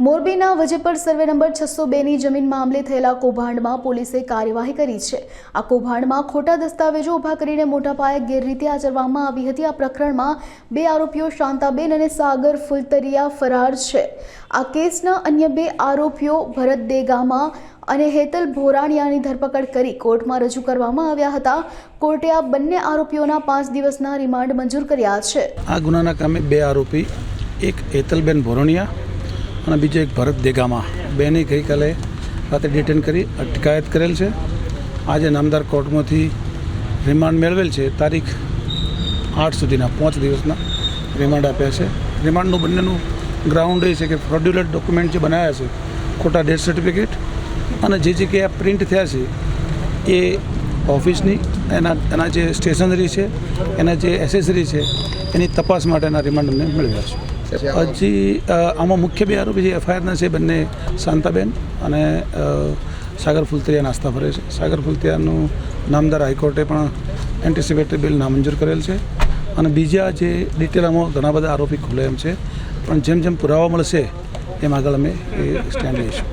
મોરબીના Vajepar survey number 602ની જમીન મામલે થયેલા કૌભાંડમાં પોલીસે કાર્યવાહી કરી છે। આ કૌભાંડમાં ખોટા દસ્તાવેજો ઊભા કરીને મોટા પાયે ગેરરીતિ આચરવામાં આવી હતી। આ પ્રકરણમાં 2 આરોપીઓ શાંતાબેન અને સાગર ફુલતરિયા ફરાર છે। આ કેસના અન્ય 2 આરોપીઓ ભરત દેગામા અને હેતલ ભોરાણિયાની ધરપકડ કરી કોર્ટમાં રજૂ કરવામાં આવ્યા હતા। કોર્ટે આ બંને આરોપીઓના 5 દિવસના રિમાન્ડ મંજૂર કર્યા છે। આ ગુનાના કામે 2 આરોપી, એક હેતલબેન ભોરાણિયા અને બીજો એક ભરત દેગામા, બેને ગઈકાલે રાતે ડિટેન કરી અટકાયત કરેલ છે। આજે નામદાર કોર્ટમાંથી રિમાન્ડ મેળવેલ છે। તારીખ 8 સુધીના 5 દિવસના રિમાન્ડ આપ્યા છે। રિમાન્ડનું બંનેનું ગ્રાઉન્ડ એ છે કે ફ્રોડ્યુલન્ટ ડોક્યુમેન્ટ જે બનાવ્યા છે, ખોટા ડેથ સર્ટિફિકેટ અને જે જગ્યાએ પ્રિન્ટ થયા છે એ ઓફિસની એના જે સ્ટેશનરી છે, એના જે એસેસરી છે, એની તપાસ માટેના રિમાન્ડ અમને મેળવ્યા છે। હજી આમાં મુખ્ય 2 આરોપી જે એફઆઈઆરના છે, બંને શાંતાબેન અને સાગર ફુલતરિયા નાસ્તા ફરે છે। સાગર ફુલતરિયાનું નામદાર હાઈકોર્ટે પણ એન્ટિસિપેટરી બિલ નામંજૂર કરેલ છે અને બીજા જે ડિટેલ આમાં ઘણા બધા આરોપી ખુલે એમ છે, પણ જેમ જેમ પુરાવા મળશે એમ આગળ અમે એ સ્ટેન્ડ લઈશું।